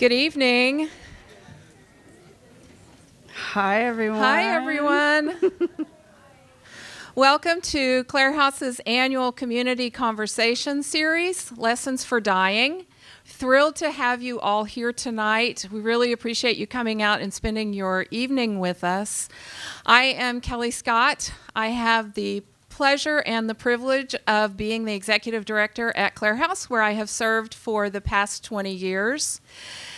Good evening. Hi, everyone. Hi, everyone. Welcome to Clarehouse's annual community conversation series, Lessons for Dying. Thrilled to have you all here tonight. We really appreciate you coming out and spending your evening with us. I am Kelly Scott. I have the pleasure and the privilege of being the executive director at Clarehouse, where I have served for the past 20 years.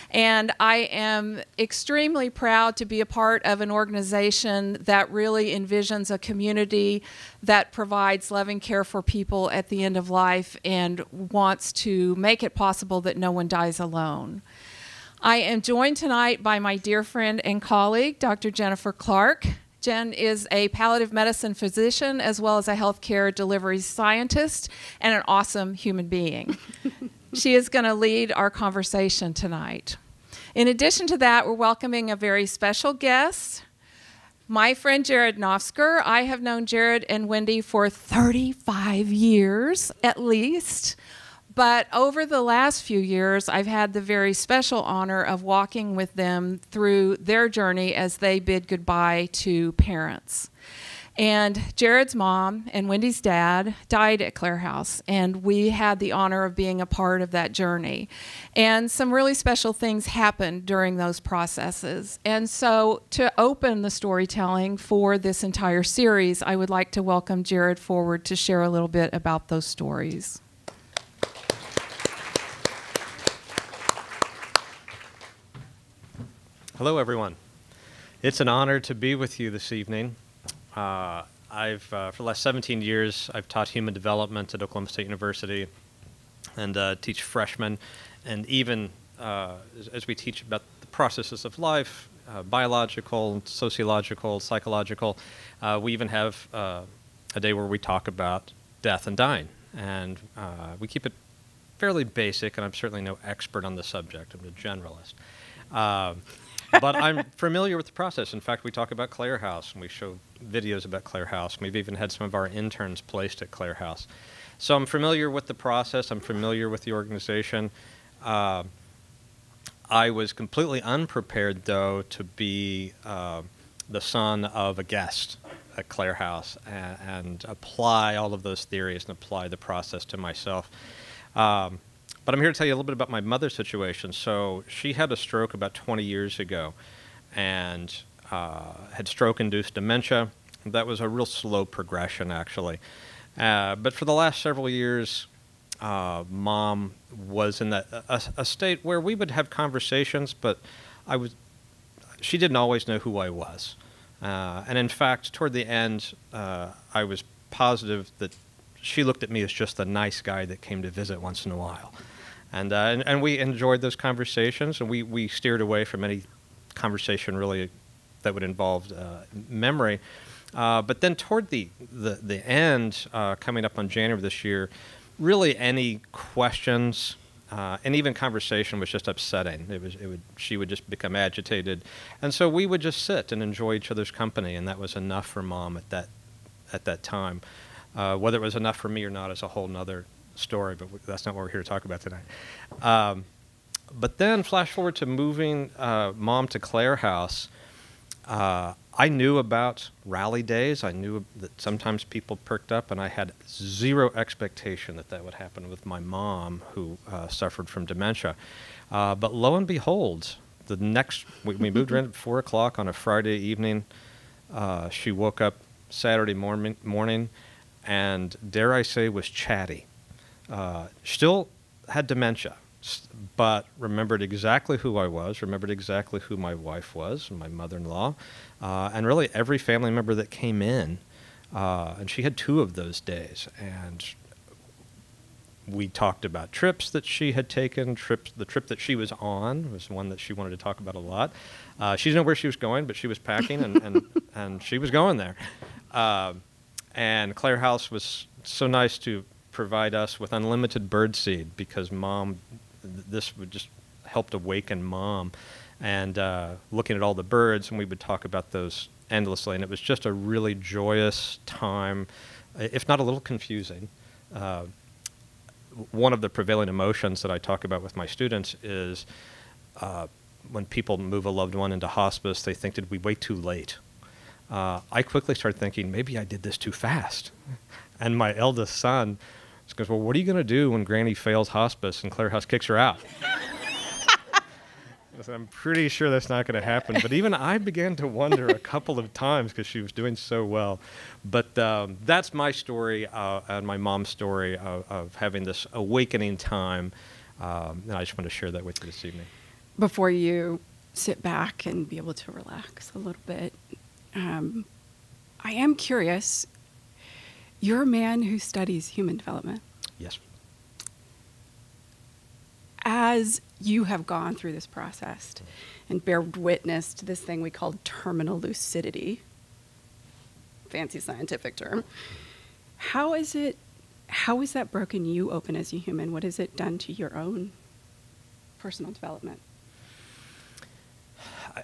And I am extremely proud to be a part of an organization that really envisions a community that provides loving care for people at the end of life and wants to make it possible that no one dies alone. I am joined tonight by my dear friend and colleague, Dr. Jennifer Clark. Jen is a palliative medicine physician as well as a healthcare delivery scientist and an awesome human being. She is going to lead our conversation tonight. In addition to that, we're welcoming a very special guest, my friend Jared Nofsker. I have known Jared and Wendy for 35 years at least, but over the last few years, I've had the very special honor of walking with them through their journey as they bid goodbye to parents. And Jared's mom and Wendy's dad died at Clarehouse, and we had the honor of being a part of that journey. And some really special things happened during those processes. And so to open the storytelling for this entire series, I would like to welcome Jared forward to share a little bit about those stories. Hello, everyone. It's an honor to be with you this evening. For the last 17 years, I've taught human development at Oklahoma State University and teach freshmen. And even as we teach about the processes of life, biological, sociological, psychological, we even have a day where we talk about death and dying. And we keep it fairly basic, and I'm certainly no expert on the subject. I'm a generalist. But I'm familiar with the process. In fact, we talk about Clarehouse, and we show videos about Clarehouse. We've even had some of our interns placed at Clarehouse. So I'm familiar with the process. I'm familiar with the organization. I was completely unprepared, though, to be the son of a guest at Clarehouse and apply all of those theories and apply the process to myself. But I'm here to tell you a little bit about my mother's situation. So she had a stroke about 20 years ago and had stroke-induced dementia. That was a real slow progression, actually. But for the last several years, Mom was in a state where we would have conversations, but she didn't always know who I was. And in fact, toward the end, I was positive that she looked at me as just the nice guy that came to visit once in a while. And we enjoyed those conversations, and we steered away from any conversation really that would involve memory. But then toward the end, coming up on January of this year, really any questions and even conversation was just upsetting. She would just become agitated, and so we would just sit and enjoy each other's company, and that was enough for Mom at that time. Whether it was enough for me or not is a whole nother story, but that's not what we're here to talk about tonight. But then flash forward to moving Mom to Clarehouse. I knew about rally days. I knew that sometimes people perked up, and I had zero expectation that would happen with my mom, who suffered from dementia. But lo and behold, we moved her in at 4 o'clock on a Friday evening. She woke up Saturday morning and, dare I say, was chatty. Still had dementia, but remembered exactly who I was, remembered exactly who my wife was, my mother-in-law, and really every family member that came in. And she had 2 of those days. And we talked about trips that she had taken. The trip that she was on was one that she wanted to talk about a lot. She didn't know where she was going, but she was packing, and she was going there. And Clarehouse was so nice to provide us with unlimited birdseed because this would just help awaken Mom. And looking at all the birds, and we would talk about those endlessly. And it was just a really joyous time, if not a little confusing. One of the prevailing emotions that I talk about with my students is when people move a loved one into hospice, they think, did we wait too late? I quickly started thinking, maybe I did this too fast. And my eldest son goes, well, what are you going to do when Granny fails hospice and Clarehouse kicks her out? I said, I'm pretty sure that's not going to happen. But even I began to wonder a couple of times because she was doing so well. But that's my story and my mom's story of having this awakening time. And I just want to share that with you this evening. Before you sit back and be able to relax a little bit, I am curious. You're a man who studies human development. Yes. As you have gone through this process and bear witness to this thing we call terminal lucidity, fancy scientific term, how has that broken you open as a human? What has it done to your own personal development?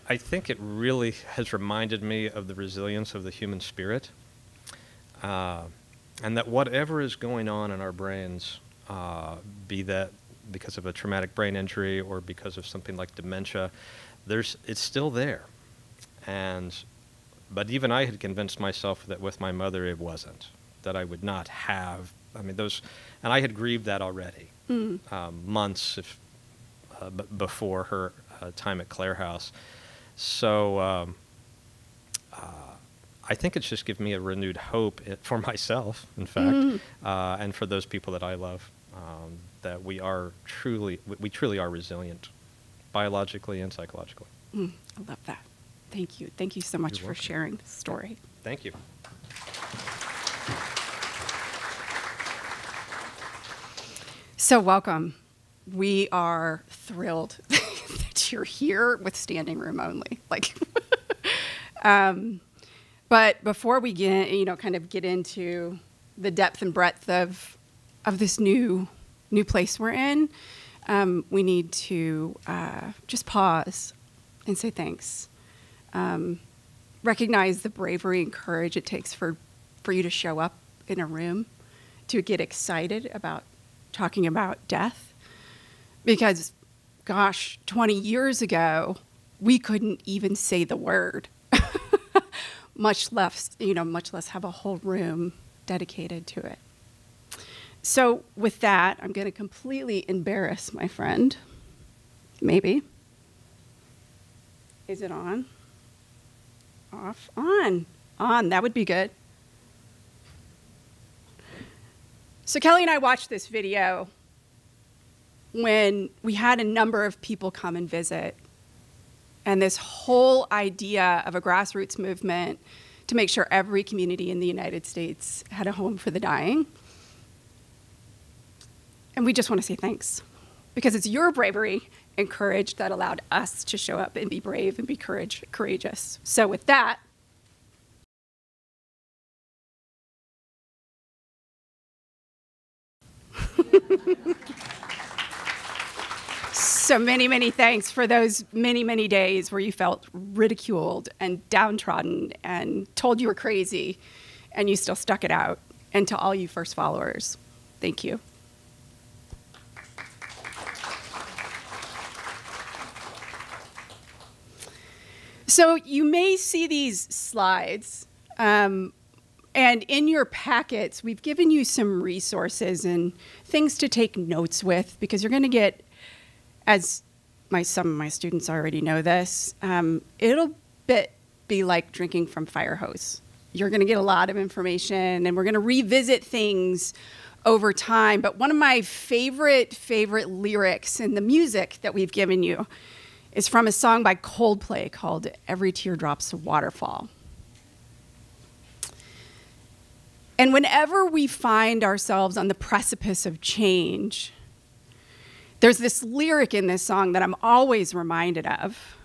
I think it really has reminded me of the resilience of the human spirit, and that whatever is going on in our brains, be that because of a traumatic brain injury or because of something like dementia, it's still there. But even I had convinced myself that with my mother it wasn't, that I would not have, and I had grieved that already, months before her time at Clarehouse. So I think it's just given me a renewed hope for myself, in fact, and for those people that I love, that we truly are resilient, biologically and psychologically. I love that. Thank you. Thank you so much You're for welcome. sharing this story. Thank you. So welcome. We are thrilled that you're here with standing room only. But before we get into the depth and breadth of this new place we're in, we need to just pause and say thanks. Recognize the bravery and courage it takes for you to show up in a room, to get excited about talking about death. Because, gosh, 20 years ago, we couldn't even say the word, much less have a whole room dedicated to it. So with that, I'm going to completely embarrass my friend. Maybe. Is it on? Off? On. On. That would be good. So Kelly and I watched this video when we had a number of people come and visit, and this whole idea of a grassroots movement to make sure every community in the United States had a home for the dying. And we just want to say thanks, because it's your bravery and courage that allowed us to show up and be brave and be courageous. So with that, so many, many thanks for those many, many days where you felt ridiculed and downtrodden and told you were crazy, and you still stuck it out. And to all you first followers, thank you. So you may see these slides, and in your packets, we've given you some resources and things to take notes with, because you're going to get, as some of my students already know this, it'll be like drinking from fire hose. You're going to get a lot of information, and we're going to revisit things over time. But one of my favorite lyrics in the music that we've given you is from a song by Coldplay called Every Teardrop's a Waterfall. And whenever we find ourselves on the precipice of change, there's this lyric in this song that I'm always reminded of,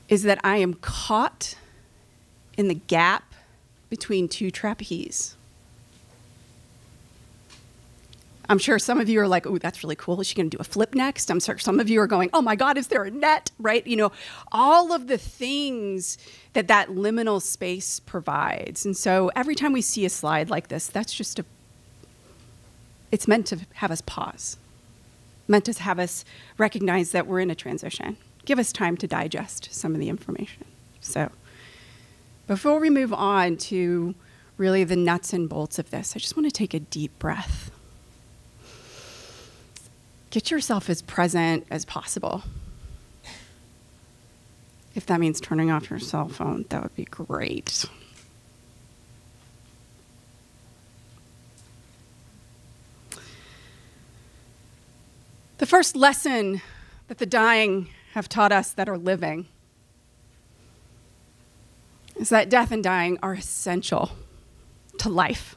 is that I am caught in the gap between two trapeze. I'm sure some of you are like, oh, that's really cool. Is she going to do a flip next? I'm sure some of you are going, oh my God, is there a net, right? You know, all of the things that liminal space provides. And so every time we see a slide like this, that's just it's meant to have us pause meant to have us recognize that we're in a transition. Give us time to digest some of the information. So before we move on to really the nuts and bolts of this, I just want to take a deep breath. Get yourself as present as possible. If that means turning off your cell phone, that would be great. The first lesson that the dying have taught us that are living is that death and dying are essential to life.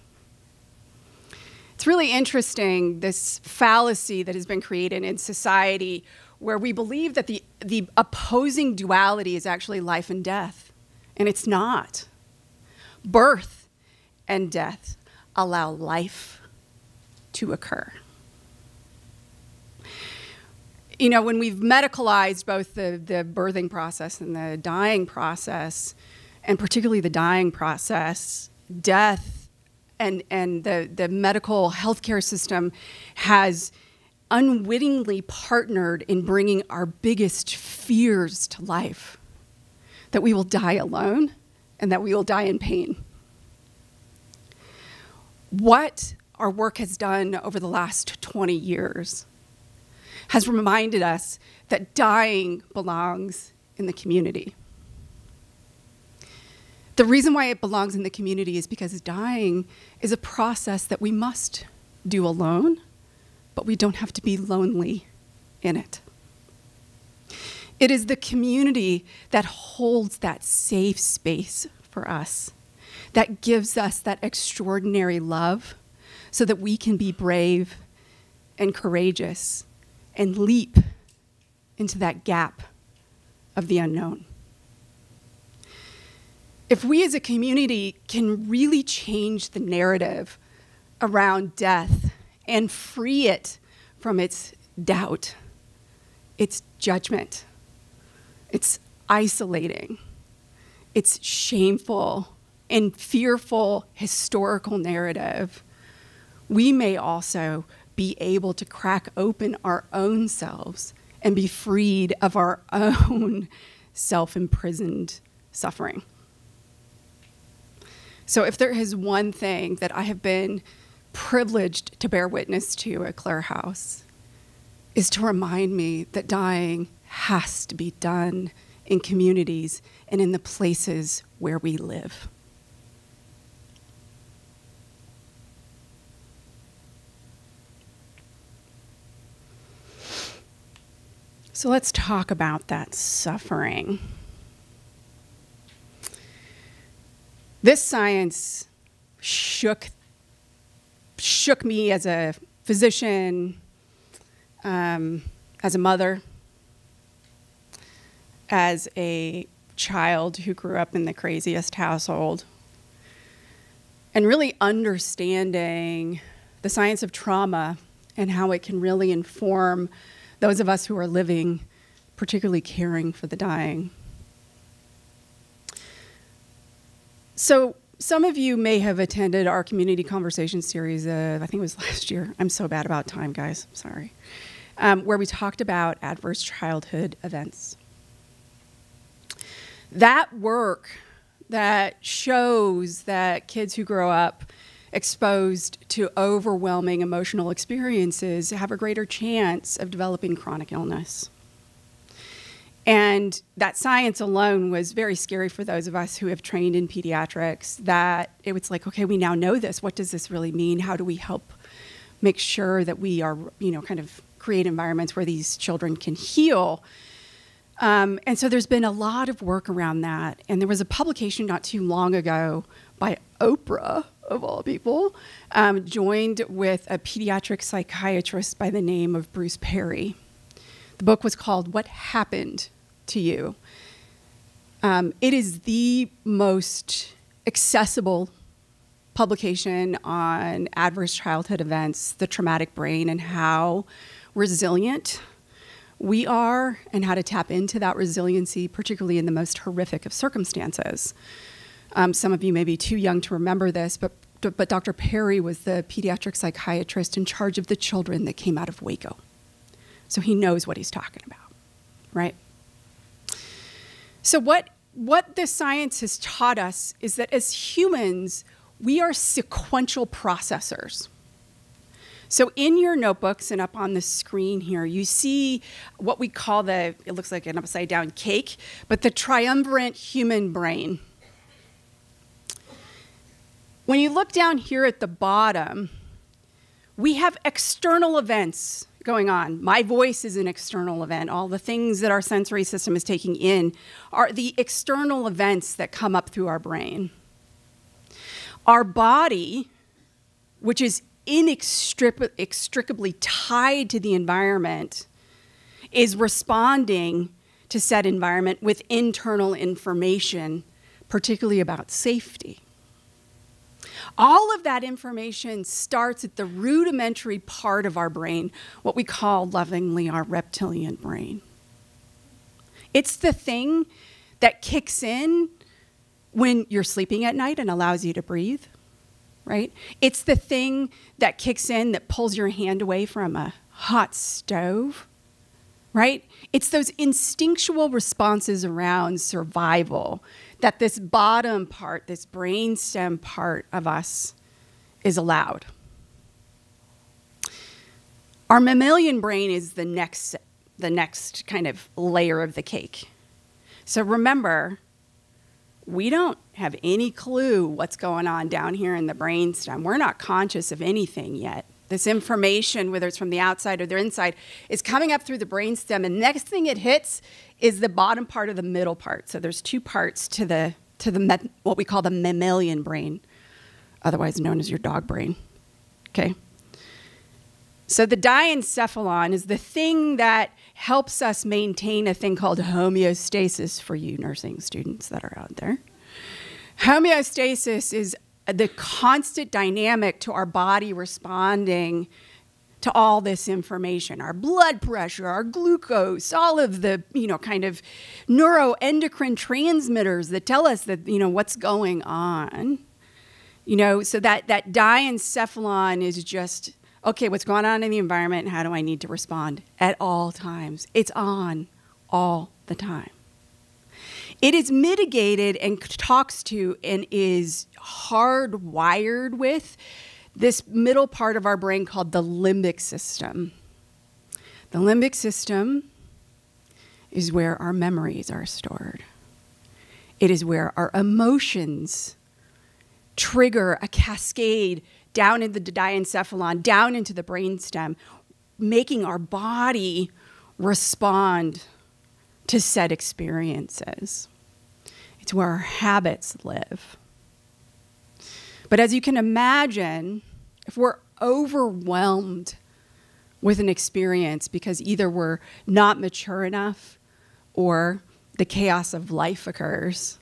It's really interesting, this fallacy that has been created in society where we believe that the opposing duality is actually life and death, and it's not. Birth and death allow life to occur. You know, when we've medicalized both the birthing process and the dying process, and particularly the dying process, death and the medical healthcare system has unwittingly partnered in bringing our biggest fears to life, that we will die alone and that we will die in pain. What our work has done over the last 20 years has reminded us that dying belongs in the community. The reason why it belongs in the community is because dying is a process that we must do alone, but we don't have to be lonely in it. It is the community that holds that safe space for us, that gives us that extraordinary love so that we can be brave and courageous and leap into that gap of the unknown. If we as a community can really change the narrative around death and free it from its doubt, its judgment, its isolating, its shameful and fearful historical narrative, we may also be able to crack open our own selves and be freed of our own self-imprisoned suffering. So if there is one thing that I have been privileged to bear witness to at Clarehouse, is to remind me that dying has to be done in communities and in the places where we live. So let's talk about that suffering. This science shook me as a physician, as a mother, as a child who grew up in the craziest household, and really understanding the science of trauma and how it can really inform those of us who are living, particularly caring for the dying. So some of you may have attended our community conversation series, I think it was last year. I'm so bad about time, guys, sorry. Where we talked about adverse childhood events. That work that shows that kids who grow up exposed to overwhelming emotional experiences have a greater chance of developing chronic illness. And that science alone was very scary for those of us who have trained in pediatrics, that it was like, okay, we now know this. What does this really mean? How do we help make sure that we are, kind of create environments where these children can heal? And so there's been a lot of work around that. And there was a publication not too long ago by Oprah, of all people, joined with a pediatric psychiatrist by the name of Bruce Perry. The book was called What Happened to You? It is the most accessible publication on adverse childhood events, the traumatic brain, and how resilient we are and how to tap into that resiliency, particularly in the most horrific of circumstances. Some of you may be too young to remember this, but Dr. Perry was the pediatric psychiatrist in charge of the children that came out of Waco. So he knows what he's talking about, right? So what this science has taught us is that as humans, we are sequential processors. So in your notebooks and up on the screen here, you see what we call it looks like an upside down cake, but the triumvirate human brain. When you look down here at the bottom, we have external events going on. My voice is an external event. All the things that our sensory system is taking in are the external events that come up through our brain. Our body, which is inextricably tied to the environment, is responding to said environment with internal information, particularly about safety. All of that information starts at the rudimentary part of our brain, what we call lovingly our reptilian brain. It's the thing that kicks in when you're sleeping at night and allows you to breathe, right? It's the thing that kicks in that pulls your hand away from a hot stove, right? It's those instinctual responses around survival that this bottom part, this brainstem part of us is allowed. Our mammalian brain is the next kind of layer of the cake. So remember, we don't have any clue what's going on down here in the brainstem. We're not conscious of anything yet. This information, whether it's from the outside or the inside, is coming up through the brainstem, and next thing it hits is the bottom part of the middle part. So there's two parts to what we call the mammalian brain, otherwise known as your dog brain. Okay. So the diencephalon is the thing that helps us maintain a thing called homeostasis for you nursing students that are out there. Homeostasis is the constant dynamic to our body responding to all this information, our blood pressure, our glucose, all of the, kind of neuroendocrine transmitters that tell us that, what's going on. So that diencephalon is just, okay, what's going on in the environment and how do I need to respond at all times? It's on all the time. It is mitigated and talks to and is hardwired with this middle part of our brain called the limbic system. The limbic system is where our memories are stored. It is where our emotions trigger a cascade down into the diencephalon, down into the brainstem, making our body respond to said experiences. It's where our habits live. But as you can imagine, if we're overwhelmed with an experience because either we're not mature enough or the chaos of life occurs,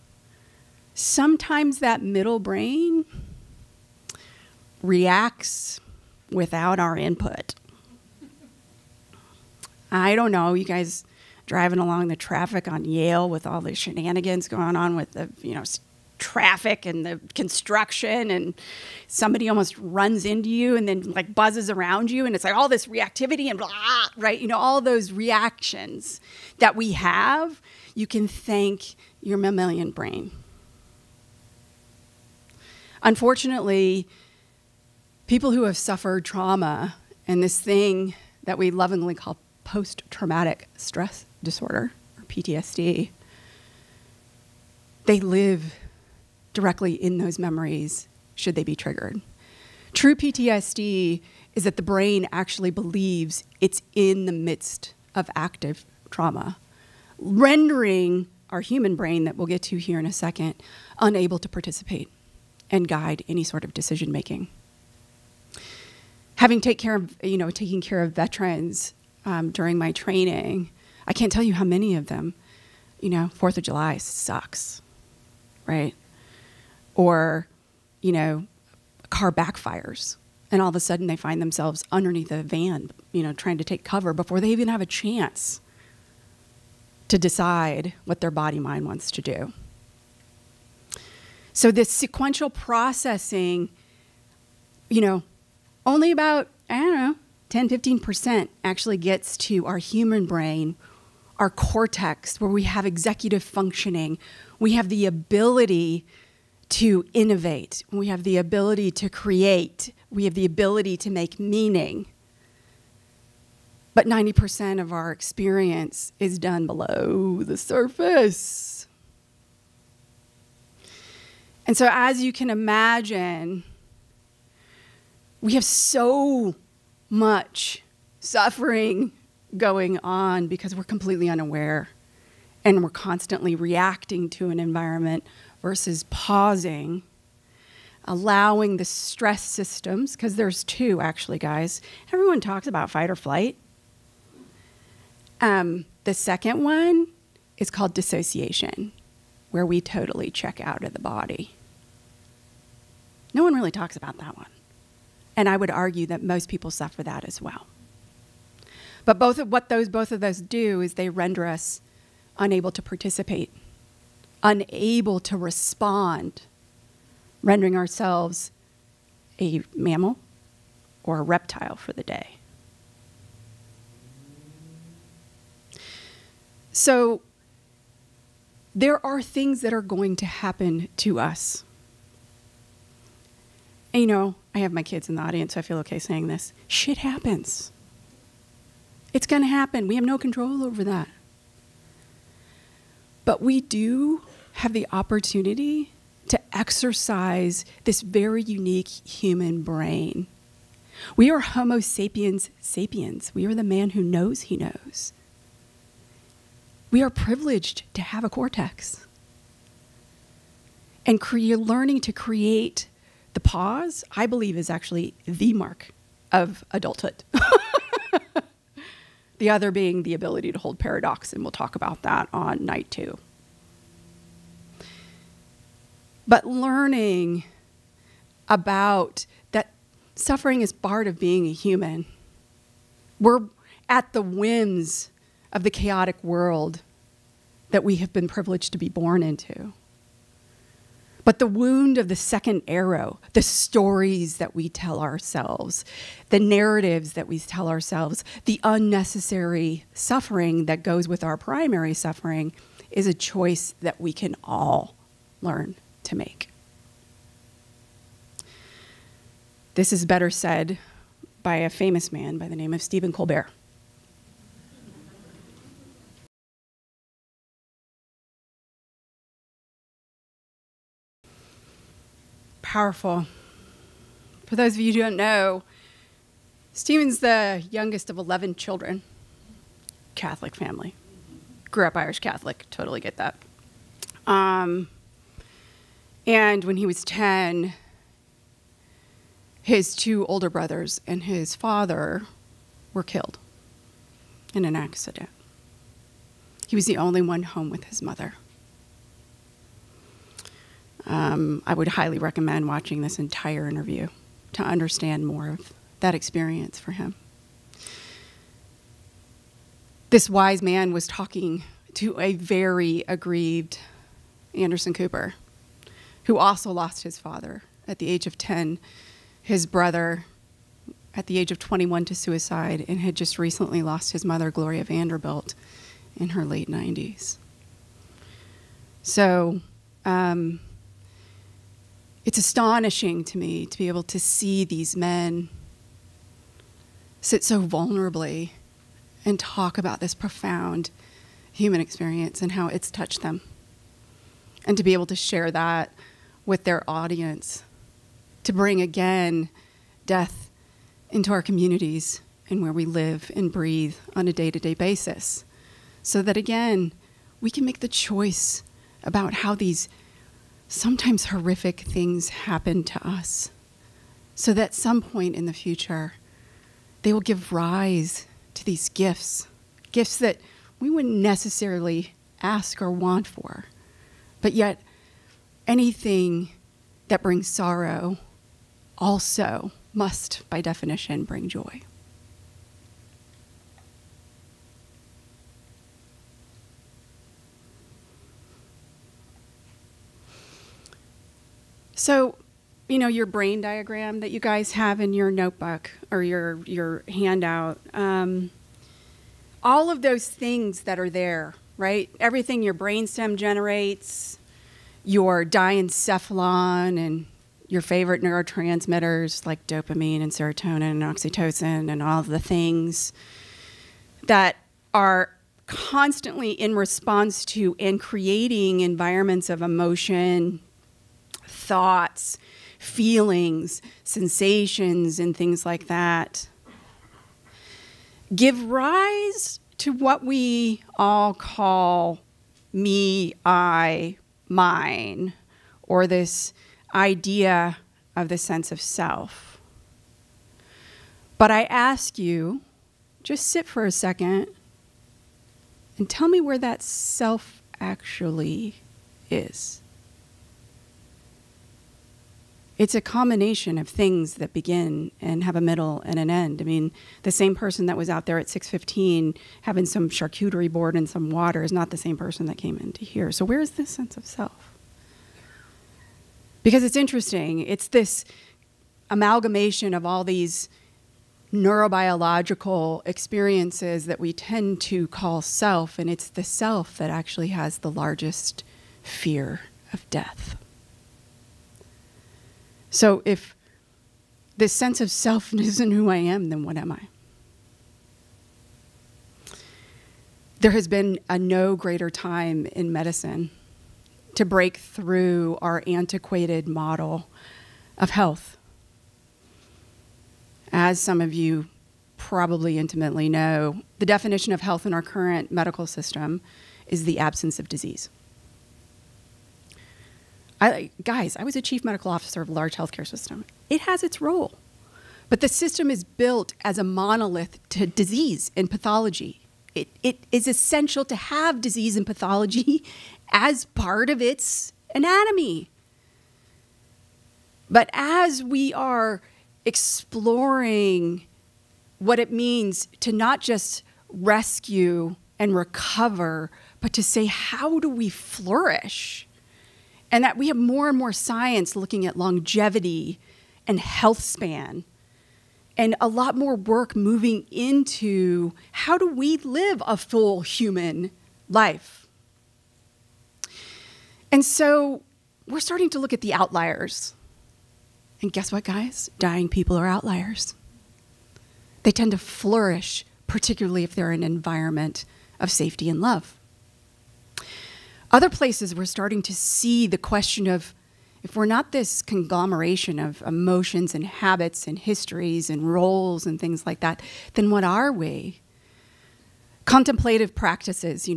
sometimes that middle brain reacts without our input. I don't know, you guys driving along the traffic on Yale with all the shenanigans going on with the, traffic and the construction, and somebody almost runs into you and then like buzzes around you, and it's like all this reactivity and blah, right? All those reactions that we have, you can thank your mammalian brain. Unfortunately, people who have suffered trauma and this thing that we lovingly call post-traumatic stress disorder, or PTSD, they live directly in those memories should they be triggered. True PTSD is that the brain actually believes it's in the midst of active trauma, rendering our human brain, that we'll get to here in a second, unable to participate and guide any sort of decision making. Having taken care of veterans during my training, I can't tell you how many of them, 4th of July sucks, right? Or, a car backfires and all of a sudden they find themselves underneath a van, trying to take cover before they even have a chance to decide what their body mind wants to do. So this sequential processing, only about, 10 10-15% actually gets to our human brain, our cortex, where we have executive functioning. We have the ability to innovate. We have the ability to create. We have the ability to make meaning. But 90% of our experience is done below the surface. And so as you can imagine, we have so much suffering going on because we're completely unaware and we're constantly reacting to an environment versus pausing, allowing the stress systems, because there's two actually, guys. Everyone talks about fight or flight. The second one is called dissociation, where we totally check out of the body. No one really talks about that one. And I would argue that most people suffer that as well. But both of those do is they render us unable to participate, unable to respond, rendering ourselves a mammal or a reptile for the day. So there are things that are going to happen to us. And, you know, I have my kids in the audience, so I feel okay saying this. Shit happens. It's going to happen. We have no control over that. But we do have the opportunity to exercise this very unique human brain. We are Homo sapiens sapiens. We are the man who knows he knows. We are privileged to have a cortex. And learning to create the pause, I believe, is actually the mark of adulthood. The other being the ability to hold paradox, and we'll talk about that on night 2. But learning about that suffering is part of being a human. We're at the whims of the chaotic world that we have been privileged to be born into. But the wound of the second arrow, the stories that we tell ourselves, the narratives that we tell ourselves, the unnecessary suffering that goes with our primary suffering is a choice that we can all learn to make. This is better said by a famous man by the name of Stephen Colbert. Powerful. For those of you who don't know, Stephen's the youngest of 11 children. Catholic family. Grew up Irish Catholic, totally get that. And when he was 10, his 2 older brothers and his father were killed in an accident. He was the only one home with his mother. I would highly recommend watching this entire interview to understand more of that experience for him. This wise man was talking to a very aggrieved Anderson Cooper, who also lost his father at the age of 10, his brother at the age of 21 to suicide, and had just recently lost his mother, Gloria Vanderbilt, in her late 90s. So, it's astonishing to me to be able to see these men sit so vulnerably and talk about this profound human experience and how it's touched them. And to be able to share that with their audience, to bring again death into our communities and where we live and breathe on a day-to-day basis. So that again, we can make the choice about how these sometimes horrific things happen to us, so that at some point in the future, they will give rise to these gifts that we wouldn't necessarily ask or want for. But yet, anything that brings sorrow also must, by definition, bring joy. So your brain diagram that you guys have in your notebook or your handout, all of those things that are there, right? Everything your brainstem generates, your diencephalon and your favorite neurotransmitters like dopamine and serotonin and oxytocin and all of the things that are constantly in response to and creating environments of emotion, thoughts, feelings, sensations, and things like that, give rise to what we all call me, I, mine, or this idea of the sense of self. But I ask you, just sit for a second and tell me where that self actually is. It's a combination of things that begin and have a middle and an end. I mean, the same person that was out there at 6:15 having some charcuterie board and some water is not the same person that came into here. So where is this sense of self? Because it's interesting. It's this amalgamation of all these neurobiological experiences that we tend to call self, and it's the self that actually has the largest fear of death. So if this sense of self isn't who I am, then what am I? There has been a no greater time in medicine to break through our antiquated model of health. As some of you probably intimately know, the definition of health in our current medical system is the absence of disease. Guys, I was a chief medical officer of a large healthcare system. It has its role. But the system is built as a monolith to disease and pathology. It is essential to have disease and pathology as part of its anatomy. But as we are exploring what it means to not just rescue and recover, but to say, how do we flourish? And that we have more and more science looking at longevity and health span, and a lot more work moving into how do we live a full human life. And so we're starting to look at the outliers. And guess what, guys? Dying people are outliers. They tend to flourish, particularly if they're in an environment of safety and love. Other places we're starting to see the question of, if we're not this conglomeration of emotions and habits and histories and roles and things like that, then what are we? Contemplative practices,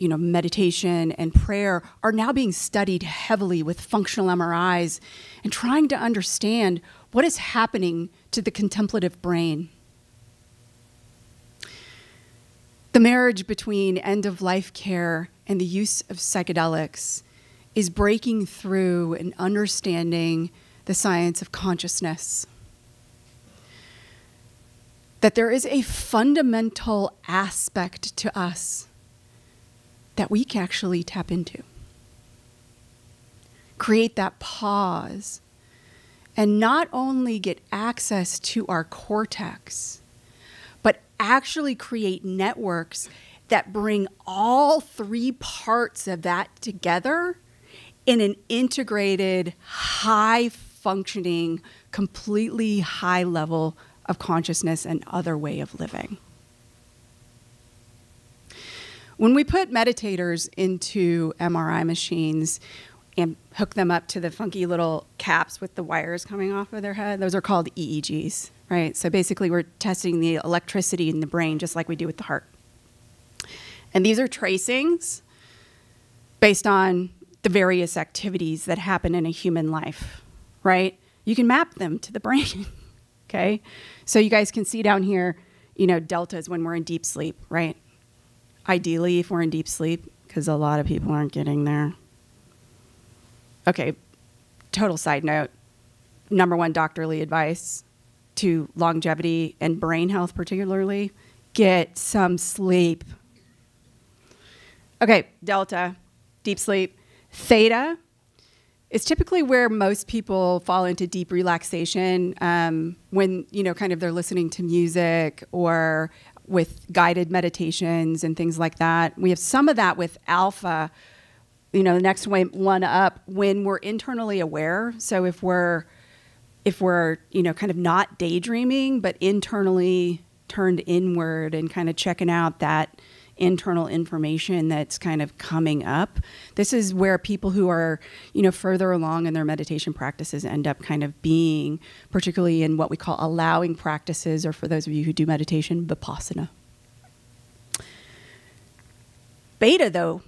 meditation and prayer are now being studied heavily with functional MRIs and trying to understand what is happening to the contemplative brain. The marriage between end-of-life care and the use of psychedelics is breaking through and understanding the science of consciousness. That there is a fundamental aspect to us that we can actually tap into. Create that pause and not only get access to our cortex, but actually create networks that bring all three parts of that together in an integrated, high-functioning, completely high level of consciousness and other way of living. When we put meditators into MRI machines and hook them up to the funky little caps with the wires coming off of their head, those are called EEGs, right? So basically we're testing the electricity in the brain just like we do with the heart. And these are tracings based on the various activities that happen in a human life, right? You can map them to the brain, okay? So you guys can see down here, deltas when we're in deep sleep, right? Ideally, if we're in deep sleep, because a lot of people aren't getting there. Okay, total side note, number one doctorly advice to longevity and brain health particularly, get some sleep. Okay, delta, deep sleep. Theta is typically where most people fall into deep relaxation when, kind of they're listening to music or with guided meditations and things like that. We have some of that with alpha, the next one up, when we're internally aware. So if we're kind of not daydreaming, but internally turned inward and kind of checking out that internal information that's kind of coming up. This is where people who are, further along in their meditation practices end up kind of being, particularly in what we call allowing practices, or for those of you who do meditation, vipassana. Beta, though,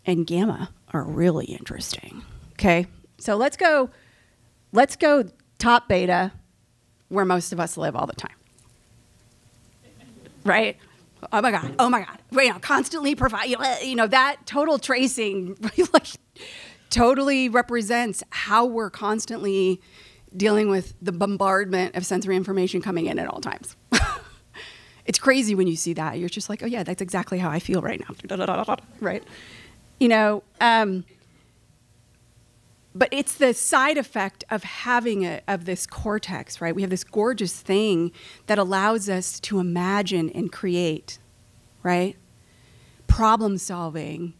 and gamma are really interesting. Okay, so let's go top beta, where most of us live all the time. Right? Oh my God. Constantly provide, that total tracing totally represents how we're constantly dealing with the bombardment of sensory information coming in at all times. It's crazy when you see that. You're just like, oh yeah, that's exactly how I feel right now. Right? But it's the side effect of having of this cortex, right? We have this gorgeous thing that allows us to imagine and create, right? Problem solving.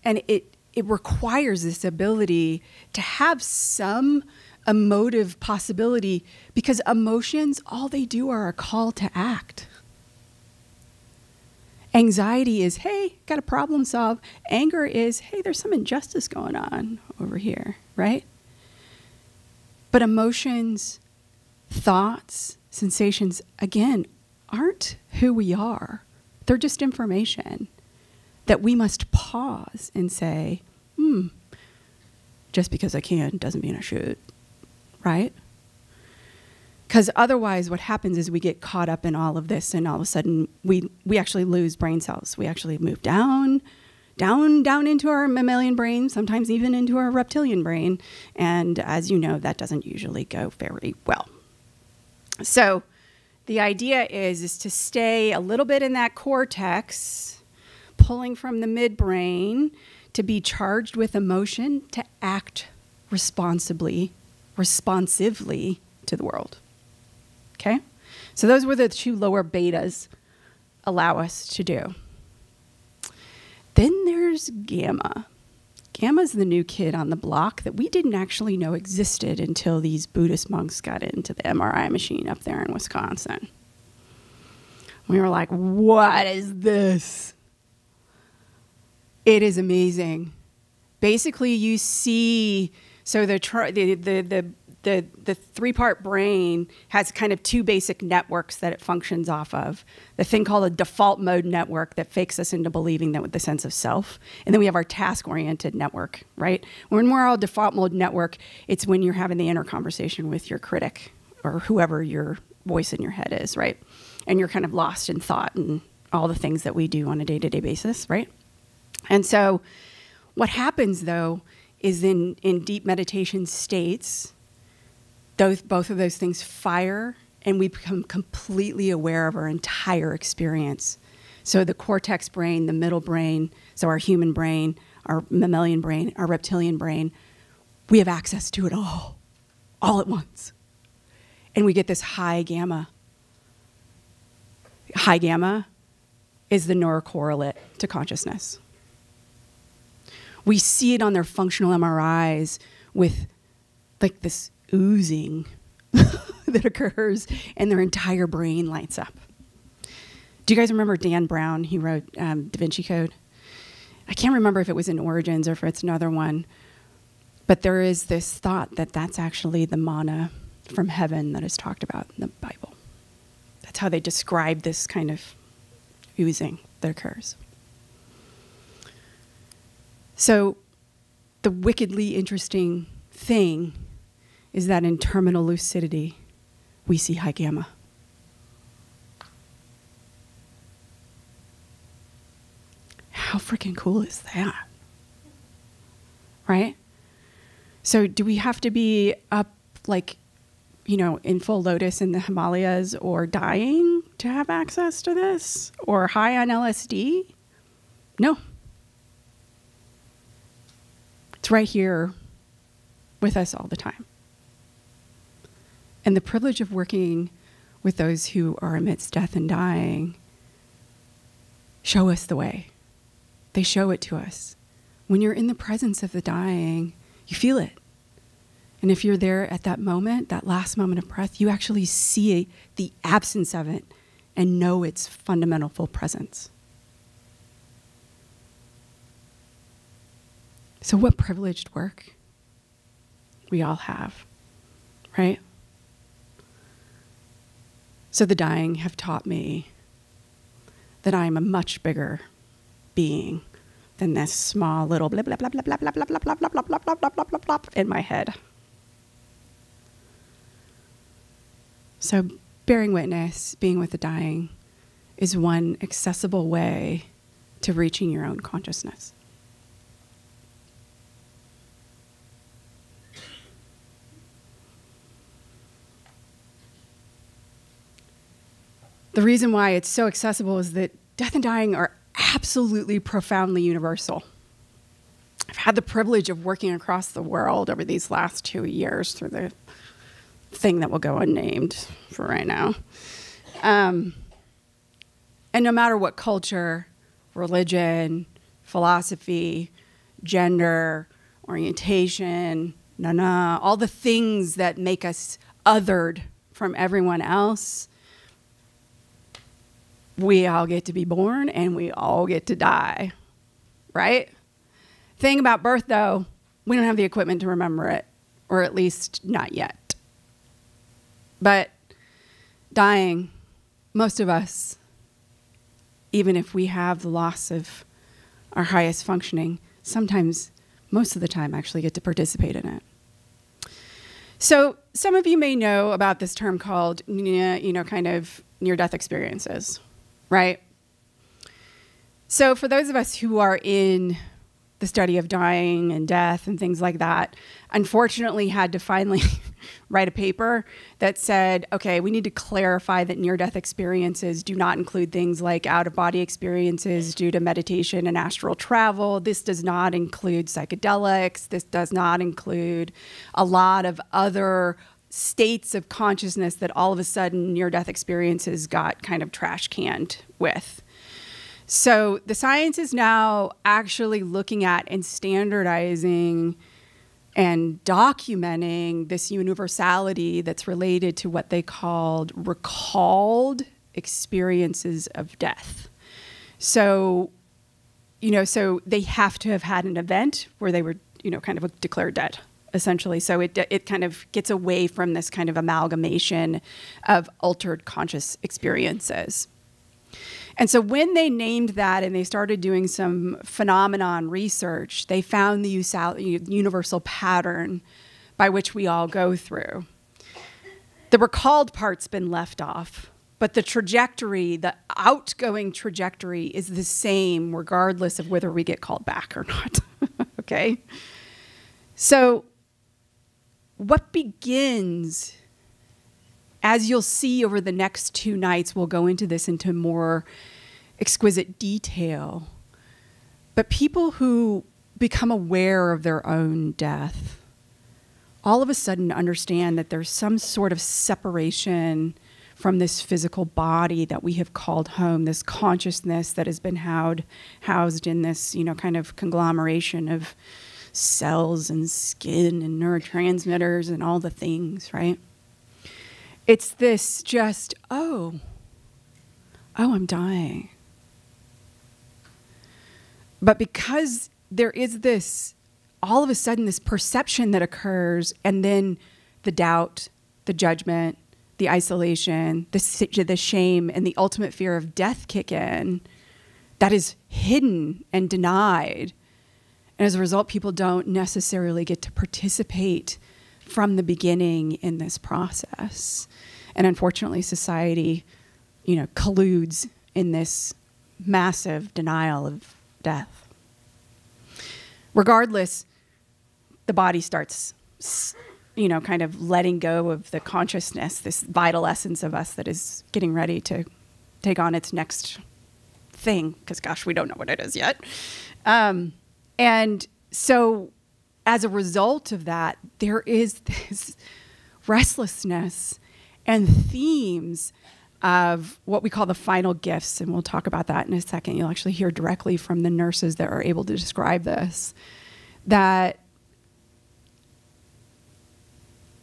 And it requires this ability to have some emotive possibility, because emotions, all they do are a call to act. Anxiety is, hey, got to problem solve. Anger is, hey, there's some injustice going on over here, right? But emotions, thoughts, sensations, again, aren't who we are. They're just information that we must pause and say, just because I can doesn't mean I should, right? Because otherwise what happens is we get caught up in all of this, and all of a sudden we actually lose brain cells. We actually move down into our mammalian brain, sometimes even into our reptilian brain. And as you know, that doesn't usually go very well. So the idea is to stay a little bit in that cortex, pulling from the midbrain to be charged with emotion, to act responsively to the world. Okay? So those were the two lower betas allow us to do. Then there's gamma. Gamma's the new kid on the block that we didn't actually know existed until these Buddhist monks got into the MRI machine up there in Wisconsin. We were like, what is this? It is amazing. Basically, you see, so the three-part brain has kind of two basic networks that it functions off of. The thing called a default mode network that fakes us into believing that with the sense of self. And then we have our task-oriented network, right? When we're all default mode network, it's when you're having the inner conversation with your critic or whoever your voice in your head is, right? And you're kind of lost in thought and all the things that we do on a day-to-day basis, right? And so what happens, though, is in deep meditation states, both of those things fire, and we become completely aware of our entire experience. So the cortex brain, the middle brain, so our human brain, our mammalian brain, our reptilian brain, we have access to it all at once. And we get this high gamma. High gamma is the neurocorrelate to consciousness. We see it on their functional MRIs with like this oozing that occurs, and their entire brain lights up. Do you guys remember Dan Brown? He wrote Da Vinci Code. I can't remember if it was in Origins or if it's another one, but there is this thought that that's actually the manna from heaven that is talked about in the Bible. That's how they describe this kind of oozing that occurs. So the wickedly interesting thing is that in terminal lucidity, we see high gamma. How freaking cool is that? Right? So do we have to be up in full lotus in the Himalayas or dying to have access to this? Or high on LSD? No. It's right here with us all the time. And the privilege of working with those who are amidst death and dying show us the way. They show it to us. When you're in the presence of the dying, you feel it. And if you're there at that moment, that last moment of breath, you actually see the absence of it and know its fundamental full presence. So what privileged work we all have, right? So the dying have taught me that I am a much bigger being than this small little blah blah blah blah blah blah blah blah blah blah blah blah blah blah blah blah in my head. So bearing witness, being with the dying, is one accessible way to reaching your own consciousness. The reason why it's so accessible is that death and dying are absolutely profoundly universal. I've had the privilege of working across the world over these last 2 years through the thing that will go unnamed for right now. And no matter what culture, religion, philosophy, gender, orientation, all the things that make us othered from everyone else, we all get to be born and we all get to die, right? Thing about birth, though, we don't have the equipment to remember it, or at least not yet. But dying, most of us, even if we have the loss of our highest functioning, sometimes, most of the time, actually get to participate in it. So some of you may know about this term called, kind of near-death experiences, right? So for those of us who are in the study of dying and death and things like that, unfortunately had to finally write a paper that said, okay, we need to clarify that near-death experiences do not include things like out-of-body experiences due to meditation and astral travel. This does not include psychedelics. This does not include a lot of other states of consciousness that all of a sudden near-death experiences got kind of trash canned with. So the science is now actually looking at and standardizing and documenting this universality that's related to what they called recalled experiences of death. So, so they have to have had an event where they were, kind of declared dead, essentially. So it kind of gets away from this kind of amalgamation of altered conscious experiences. And so when they named that and they started doing some phenomenon research, they found the universal pattern by which we all go through. The recalled part's been left off, but the trajectory, the outgoing trajectory is the same regardless of whether we get called back or not, okay? So what begins, as you'll see over the next 2 nights, we'll go into this into more exquisite detail, but people who become aware of their own death all of a sudden understand that there's some sort of separation from this physical body that we have called home, this consciousness that has been housed in this, kind of conglomeration of cells and skin and neurotransmitters and all the things, right? It's this just, oh, I'm dying. But because there is this, all of a sudden, this perception that occurs, and then the doubt, the judgment, the isolation, the shame, and the ultimate fear of death kick in, that is hidden and denied. And as a result, people don't necessarily get to participate from the beginning in this process. And unfortunately, society, colludes in this massive denial of death. Regardless, the body starts, kind of letting go of the consciousness, this vital essence of us that is getting ready to take on its next thing, because gosh, we don't know what it is yet. And so as a result of that, there is this restlessness and themes of what we call the final gifts. And we'll talk about that in a second. You'll actually hear directly from the nurses that are able to describe this, that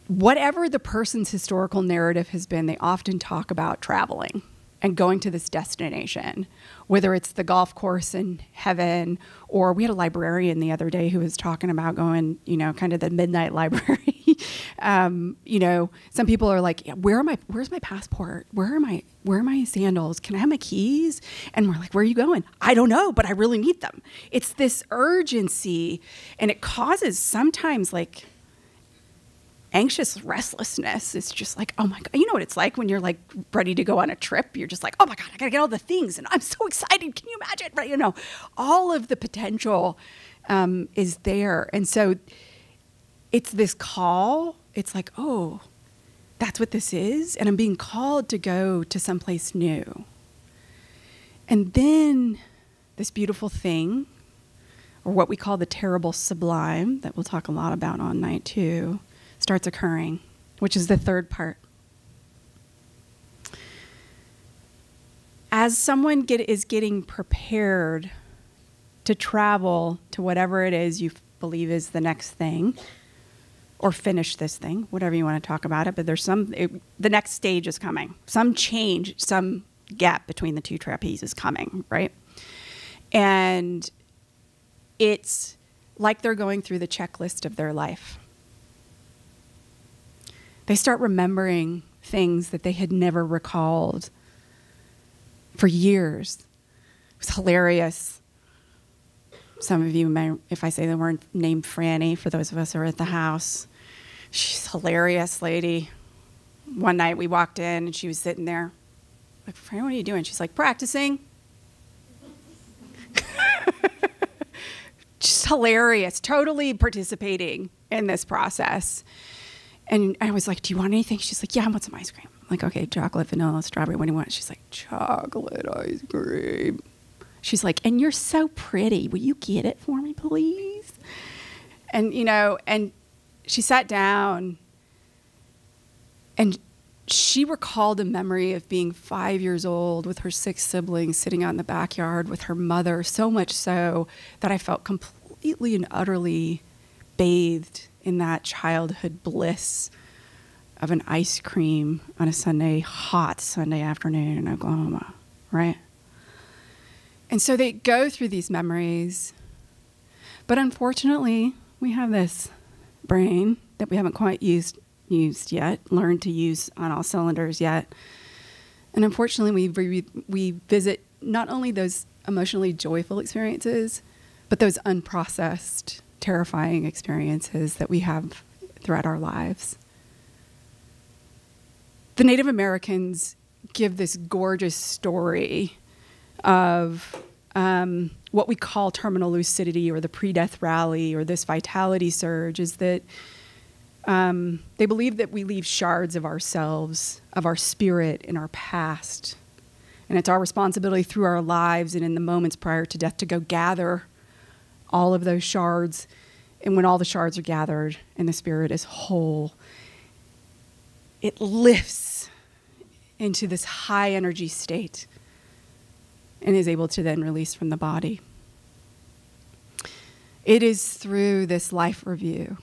whatever the person's historical narrative has been, they often talk about traveling and going to this destination, whether it's the golf course in heaven, or we had a librarian the other day who was talking about going, kind of the midnight library. Some people are like, where's my passport? Where are my sandals? Can I have my keys? And we're like, where are you going? I don't know, but I really need them. It's this urgency, and it causes sometimes like anxious restlessness. It's just like, oh my God, you know what it's like when you're like ready to go on a trip. You're just like, oh my God, I gotta get all the things, and I'm so excited. Can you imagine? Right? All of the potential is there. And so it's this call. It's like, oh, that's what this is. And I'm being called to go to someplace new. And then this beautiful thing, or what we call the terrible sublime, that we'll talk a lot about on night 2, starts occurring, which is the third part. As someone is getting prepared to travel to whatever it is you believe is the next thing, or finish this thing, whatever you want to talk about it, but there's the next stage is coming. Some change, some gap between the two trapeze is coming, right? And it's like they're going through the checklist of their life. They start remembering things that they had never recalled for years. It was hilarious. Some of you may, if I say the word, named Franny, for those of us who are at the house. She's a hilarious lady. One night we walked in and she was sitting there. Like, Franny, what are you doing? She's like, practicing. Just hilarious, totally participating in this process. And I was like, do you want anything? She's like, yeah, I want some ice cream. I'm like, okay, chocolate, vanilla, strawberry, what do you want? She's like, chocolate ice cream. She's like, and you're so pretty. Will you get it for me, please? And, and she sat down and she recalled a memory of being 5 years old with her 6 siblings sitting out in the backyard with her mother, so much so that I felt completely and utterly bathed in that childhood bliss of an ice cream on a hot Sunday afternoon in Oklahoma, right? And so they go through these memories, but unfortunately, we have this brain that we haven't quite used yet, learned to use on all cylinders yet. And unfortunately, we visit not only those emotionally joyful experiences, but those unprocessed, terrifying experiences that we have throughout our lives. The Native Americans give this gorgeous story of what we call terminal lucidity, or the pre-death rally, or this vitality surge, is that they believe that we leave shards of ourselves, of our spirit, in our past. And it's our responsibility through our lives and in the moments prior to death to go gather all of those shards. And when all the shards are gathered and the spirit is whole, it lifts into this high energy state and is able to then release from the body. It is through this life review,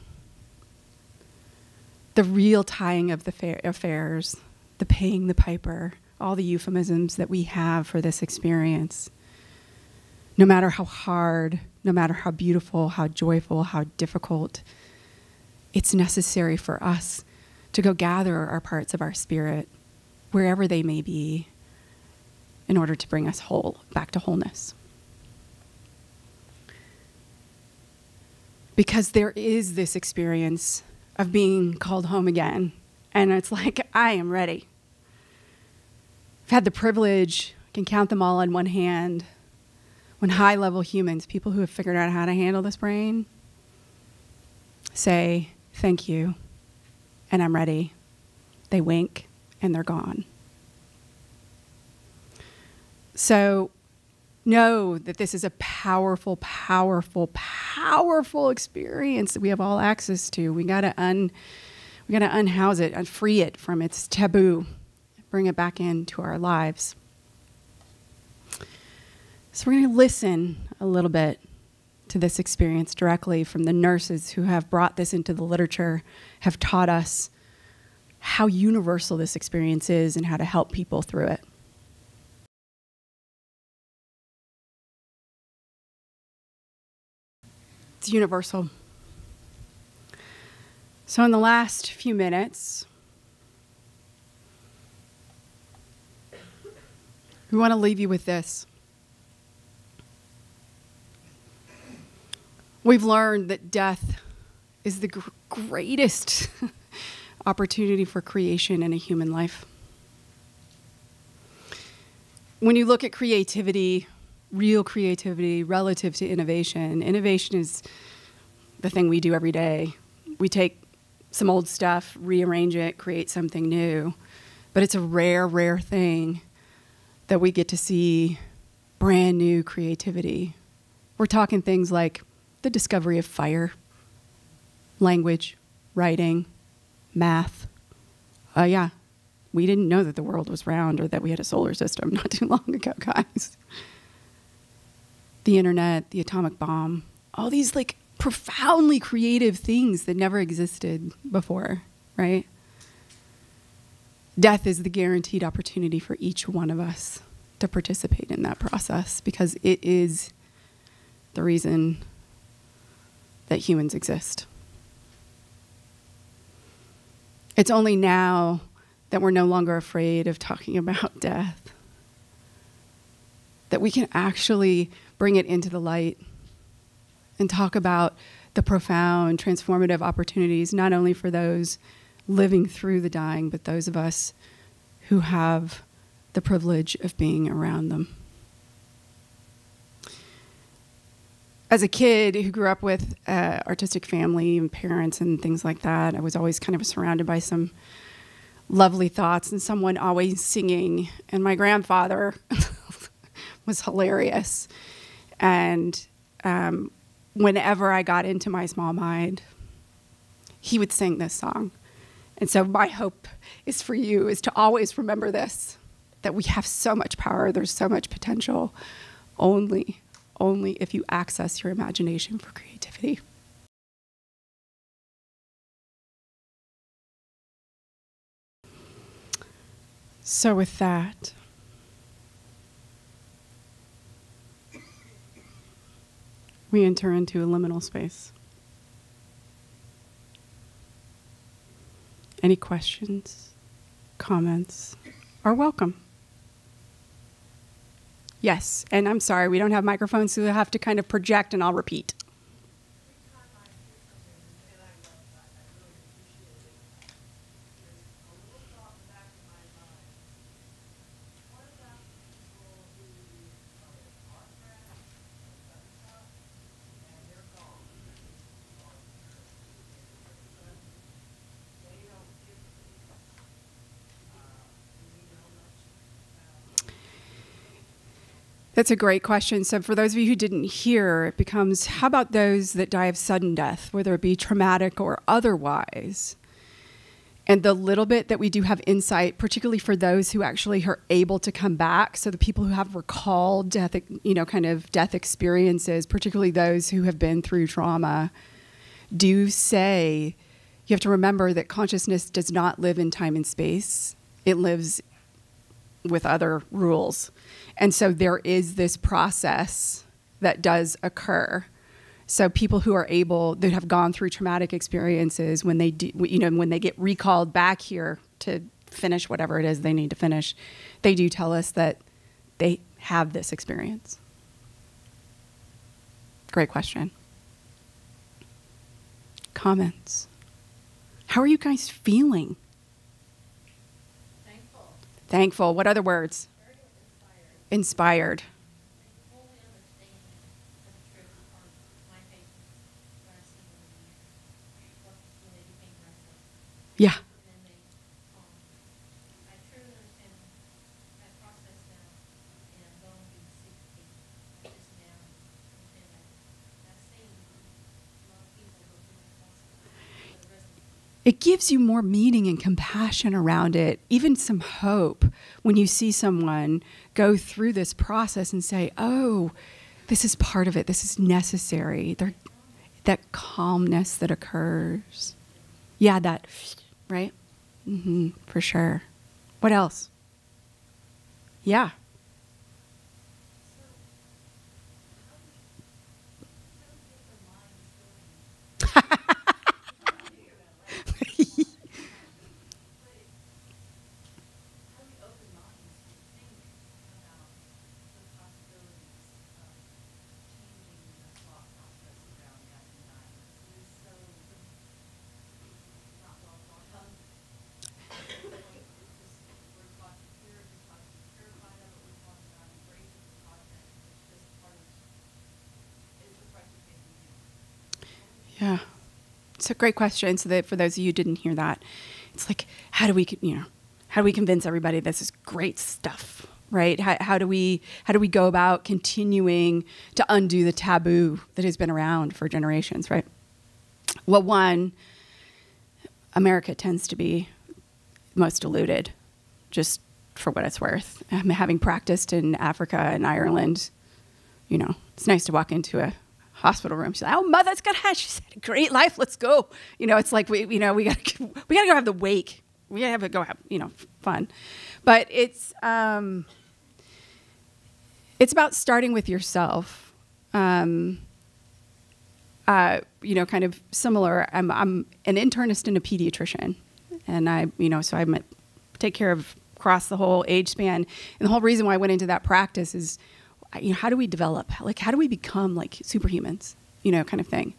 the real tying of the affairs, the paying the piper, all the euphemisms that we have for this experience. No matter how hard, no matter how beautiful, how joyful, how difficult, it's necessary for us to go gather our parts of our spirit, wherever they may be, in order to bring us whole, back to wholeness. Because there is this experience of being called home again, and it's like, I am ready. I've had the privilege, I can count them all on one hand, when high-level humans, people who have figured out how to handle this brain, say, thank you, and I'm ready. They wink, and they're gone. So know that this is a powerful, powerful, powerful experience that we have all access to. We gotta unhouse it and free it from its taboo, bring it back into our lives. So we're gonna listen a little bit to this experience directly from the nurses who have brought this into the literature, have taught us how universal this experience is and how to help people through it. It's universal. So in the last few minutes, we want to leave you with this. We've learned that death is the greatest opportunity for creation in a human life. When you look at creativity, real creativity relative to innovation, innovation is the thing we do every day. We take some old stuff, rearrange it, create something new. But it's a rare, rare thing that we get to see brand new creativity. We're talking things like the discovery of fire, language, writing, math. Yeah, we didn't know that the world was round or that we had a solar system not too long ago, guys. The internet, the atomic bomb, all these like profoundly creative things that never existed before, right? Death is the guaranteed opportunity for each one of us to participate in that process because it is the reason that humans exist. It's only now that we're no longer afraid of talking about death, that we can actually bring it into the light and talk about the profound transformative opportunities, not only for those living through the dying, but those of us who have the privilege of being around them. As a kid who grew up with artistic family and parents and things like that, I was always kind of surrounded by some lovely thoughts and someone always singing. And my grandfather was hilarious. And whenever I got into my small mind, he would sing this song. And so my hope is for you is to always remember this, that we have so much power, there's so much potential, only if you access your imagination for creativity. So with that, we enter into a liminal space. Any questions, comments are welcome. Yes, and I'm sorry, we don't have microphones, so you'll have to kind of project and I'll repeat. That's a great question. So for those of you who didn't hear, it becomes, how about those that die of sudden death, whether it be traumatic or otherwise? And the little bit that we do have insight, particularly for those who actually are able to come back, so the people who have recalled death, kind of death experiences, particularly those who have been through trauma, do say, you have to remember that consciousness does not live in time and space. It lives with other rules. And so there is this process that does occur. So people who are able, that have gone through traumatic experiences, when they do, when they get recalled back here to finish whatever it is they need to finish, they do tell us that they have this experience. Great question. Comments. How are you guys feeling? Thankful. What other words? Inspired. Yeah. it gives you more meaning and compassion around it, even some hope when you see someone go through this process and say, oh, this is part of it. This is necessary. That calmness that occurs. Yeah, that, right? For sure. What else? Yeah. Yeah, it's a great question. So that for those of you who didn't hear that, it's like, how do we convince everybody this is great stuff, right? How do we go about continuing to undo the taboo that has been around for generations, right? Well, one, America tends to be most deluded, just for what it's worth. Having practiced in Africa and Ireland, it's nice to walk into a hospital room. She's like, "Oh, mother's got she's had a great life. Let's go." It's like we gotta go have the wake. We gotta have go have fun. But it's about starting with yourself. Kind of similar. I'm an internist and a pediatrician, and so I take care of across the whole age span. And the whole reason why I went into that practice is, how do we develop? Like, how do we become like superhumans? Kind of thing.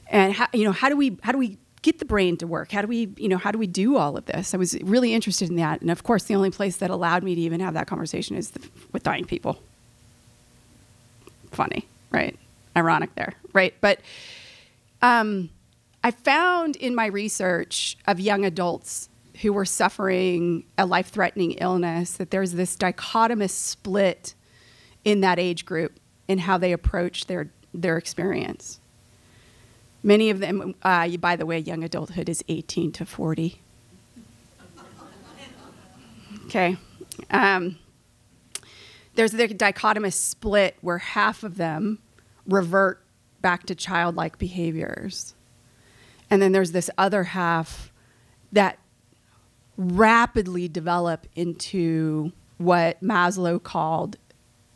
And how do we get the brain to work? How do we do all of this? I was really interested in that. And of course, the only place that allowed me to even have that conversation is with dying people. Funny, right? Ironic there, right? But I found in my research of young adults who were suffering a life-threatening illness that there's this dichotomous split in that age group in how they approach their experience. Many of them, by the way, young adulthood is 18 to 40. Okay. There's the dichotomous split where half of them revert back to childlike behaviors. And then there's this other half that rapidly develop into what Maslow called,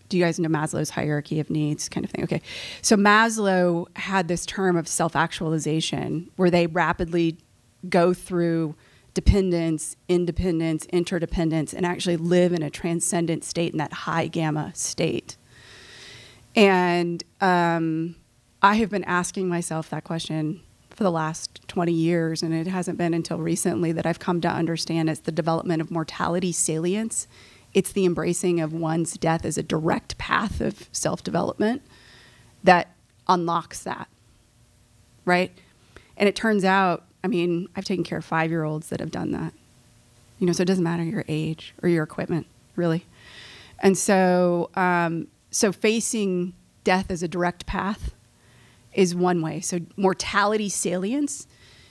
do you guys know Maslow's hierarchy of needs kind of thing? Okay. So Maslow had this term of self-actualization where they rapidly go through dependence, independence, interdependence, and actually live in a transcendent state, in that high gamma state. And I have been asking myself that question for the last 20 years, and it hasn't been until recently that I've come to understand it's the development of mortality salience. It's the embracing of one's death as a direct path of self-development that unlocks that, right? And it turns out, I've taken care of 5-year-olds that have done that. So it doesn't matter your age or your equipment, really. And so, facing death as a direct path is one way. So mortality salience.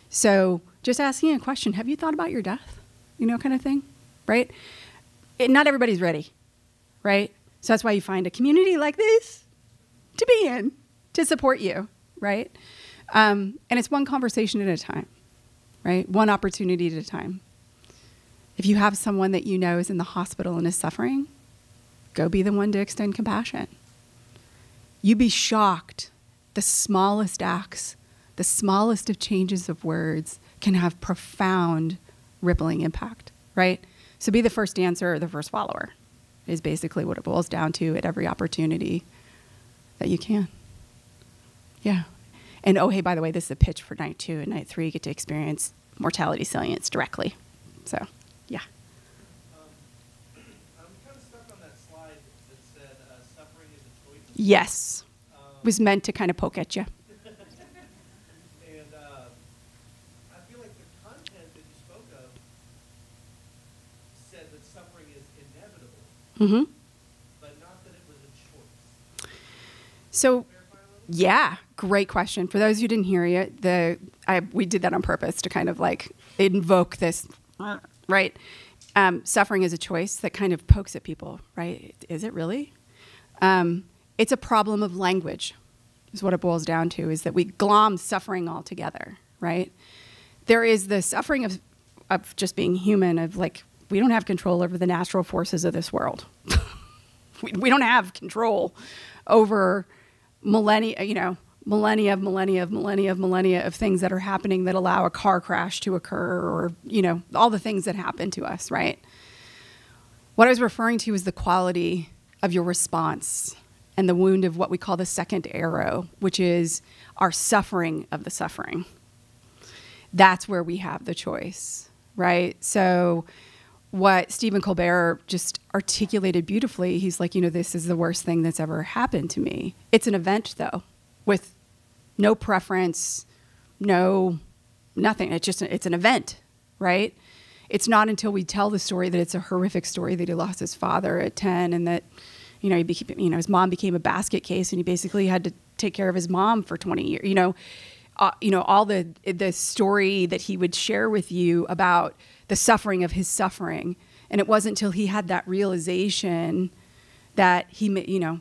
So just asking a question, have you thought about your death? Kind of thing, right? Not everybody's ready, right? So that's why you find a community like this to be in, to support you, right? And it's one conversation at a time, right? One opportunity at a time. If you have someone that you know is in the hospital and is suffering, go be the one to extend compassion. You'd be shocked. The smallest acts, the smallest of changes of words can have profound rippling impact, right? So be the first answer or the first follower is basically what it boils down to at every opportunity that you can. Yeah. And oh, hey, by the way, this is a pitch for night 2 and night 3. You get to experience mortality salience directly. So, yeah. I'm kind of stuck on that slide that said suffering is a choice. Yes. Was meant to kind of poke at you. And I feel like the content that you spoke of said that suffering is inevitable, but not that it was a choice. So, yeah, great question. For those who didn't hear it, we did that on purpose to kind of like invoke this, right? Suffering is a choice that kind of pokes at people, right? Is it really? It's a problem of language, is what it boils down to, is that we glom suffering all together, right? There is the suffering of just being human, of like, we don't have control over the natural forces of this world. we don't have control over millennia of things that are happening that allow a car crash to occur, or, all the things that happen to us, right? What I was referring to is the quality of your response and the wound of what we call the second arrow, which is our suffering of the suffering. That's where we have the choice, right? So what Stephen Colbert just articulated beautifully, he's like, this is the worst thing that's ever happened to me. It's an event, though, with no preference, no nothing. It's an event, right? It's not until we tell the story that it's a horrific story that he lost his father at 10, and that, his mom became a basket case, and he basically had to take care of his mom for 20 years. All the story that he would share with you about the suffering of his suffering. And it wasn't until he had that realization that he,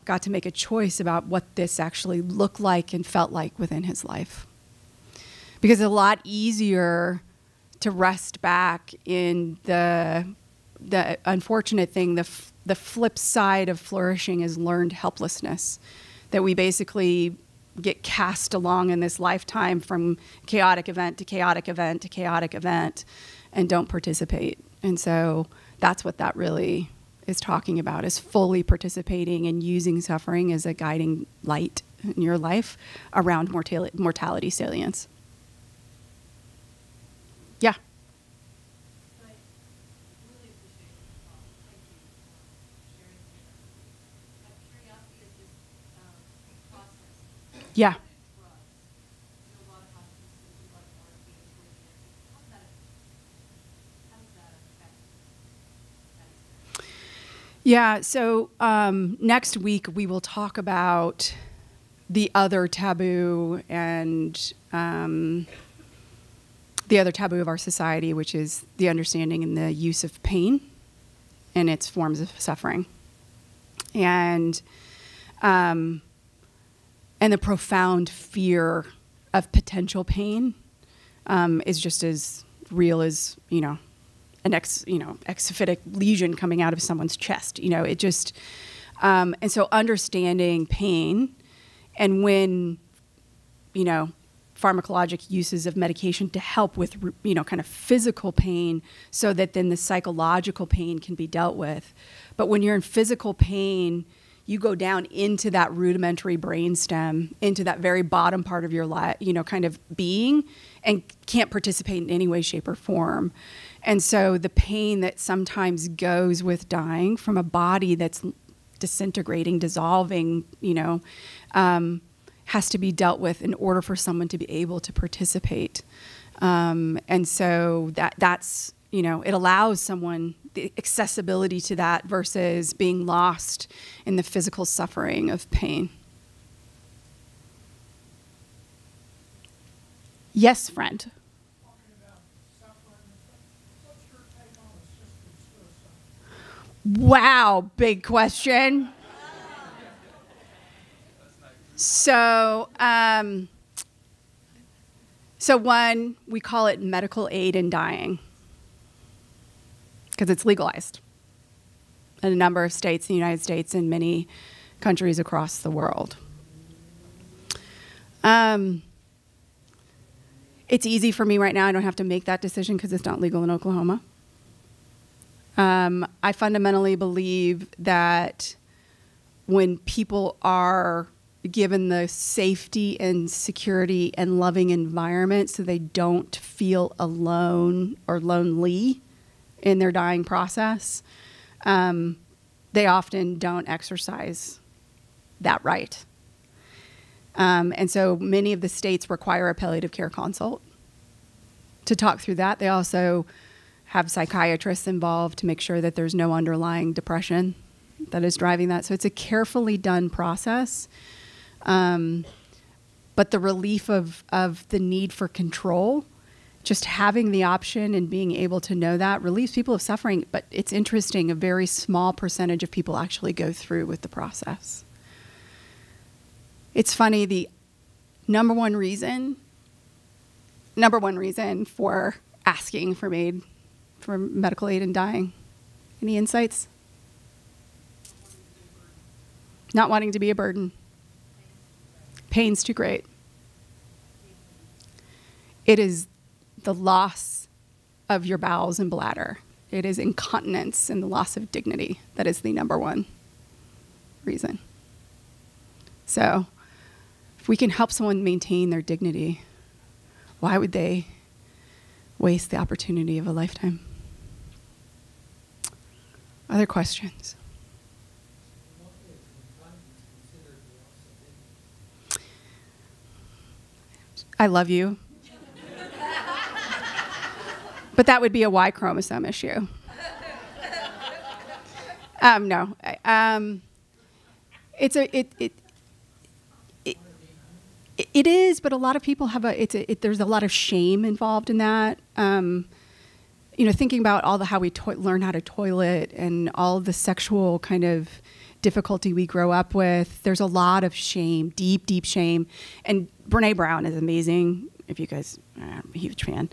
got to make a choice about what this actually looked like and felt like within his life. Because it's a lot easier to rest back in the unfortunate thing, the flip side of flourishing is learned helplessness, that we basically get cast along in this lifetime from chaotic event to chaotic event to chaotic event and don't participate. And so that's what that really is talking about, is fully participating and using suffering as a guiding light in your life around mortality salience. Yeah. Yeah. Yeah, so next week we will talk about the other taboo and the other taboo of our society, which is the understanding and the use of pain and its forms of suffering. And the profound fear of potential pain is just as real as, an exophytic lesion coming out of someone's chest. It just, and so understanding pain, and when, pharmacologic uses of medication to help with, kind of physical pain, so that then the psychological pain can be dealt with. But when you're in physical pain, you go down into that rudimentary brainstem, into that very bottom part of your life, kind of being, and can't participate in any way, shape, or form. And so the pain that sometimes goes with dying from a body that's disintegrating, dissolving, has to be dealt with in order for someone to be able to participate. And so that's, it allows someone the accessibility to that versus being lost in the physical suffering of pain. Yes, friend. Wow, big question. So one, we call it medical aid in dying, because it's legalized in a number of states in the United States and many countries across the world. It's easy for me right now. I don't have to make that decision because it's not legal in Oklahoma. I fundamentally believe that when people are given the safety and security and loving environment so they don't feel alone or lonely in their dying process, they often don't exercise that right. And so many of the states require a palliative care consult to talk through that. They also have psychiatrists involved to make sure that there's no underlying depression that is driving that. So it's a carefully done process. but the relief of the need for control, just having the option and being able to know that relieves people of suffering. But it's interesting, a very small percentage of people actually go through with the process. It's funny, the number one reason for asking for medical aid in dying. Any insights? Not wanting to be a burden. Pain's too great. It is the loss of your bowels and bladder. It is incontinence and the loss of dignity. That is the number one reason. So if we can help someone maintain their dignity, why would they waste the opportunity of a lifetime? Other questions? I love you. But that would be a Y chromosome issue. No. It is, but a lot of people have there's a lot of shame involved in that. Thinking about how we learn how to toilet and all of the sexual kind of difficulty we grow up with. There's a lot of shame, deep, deep shame. And Brene Brown is amazing. If you guys, I'm a huge fan.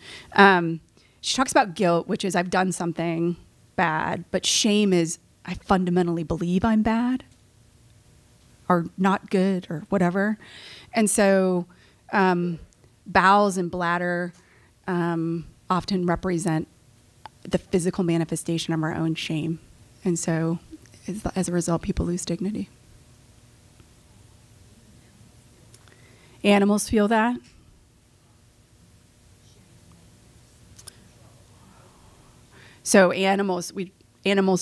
She talks about guilt, which is I've done something bad, but shame is I fundamentally believe I'm bad or not good or whatever. And so bowels and bladder often represent the physical manifestation of our own shame. And so as a result, people lose dignity. Animals feel that. So animals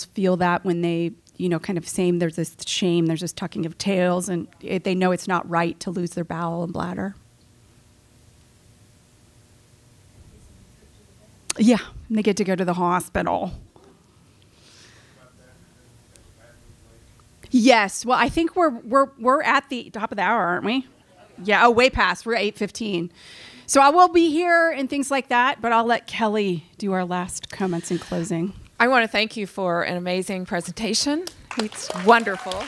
feel that when they, kind of same, there's this shame, there's this tucking of tails, and they know it's not right to lose their bowel and bladder. Yeah, and they get to go to the hospital. Yes, well, I think we're at the top of the hour, aren't we? Yeah, way past. We're at 8:15. So I will be here and things like that, but I'll let Kelly do our last comments in closing. I want to thank you for an amazing presentation. It's wonderful.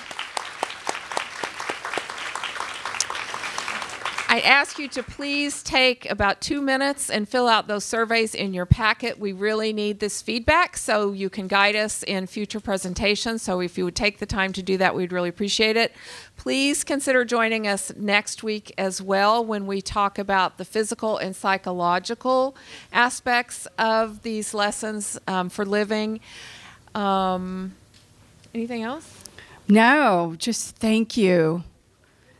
I ask you to please take about 2 minutes and fill out those surveys in your packet. We really need this feedback so you can guide us in future presentations. So if you would take the time to do that, we'd really appreciate it. Please consider joining us next week as well when we talk about the physical and psychological aspects of these lessons for living. Anything else? No, just thank you.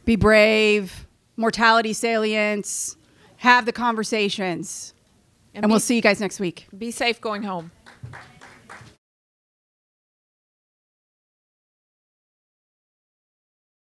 Be brave. Mortality salience, have the conversations. And we'll see you guys next week. Be safe going home.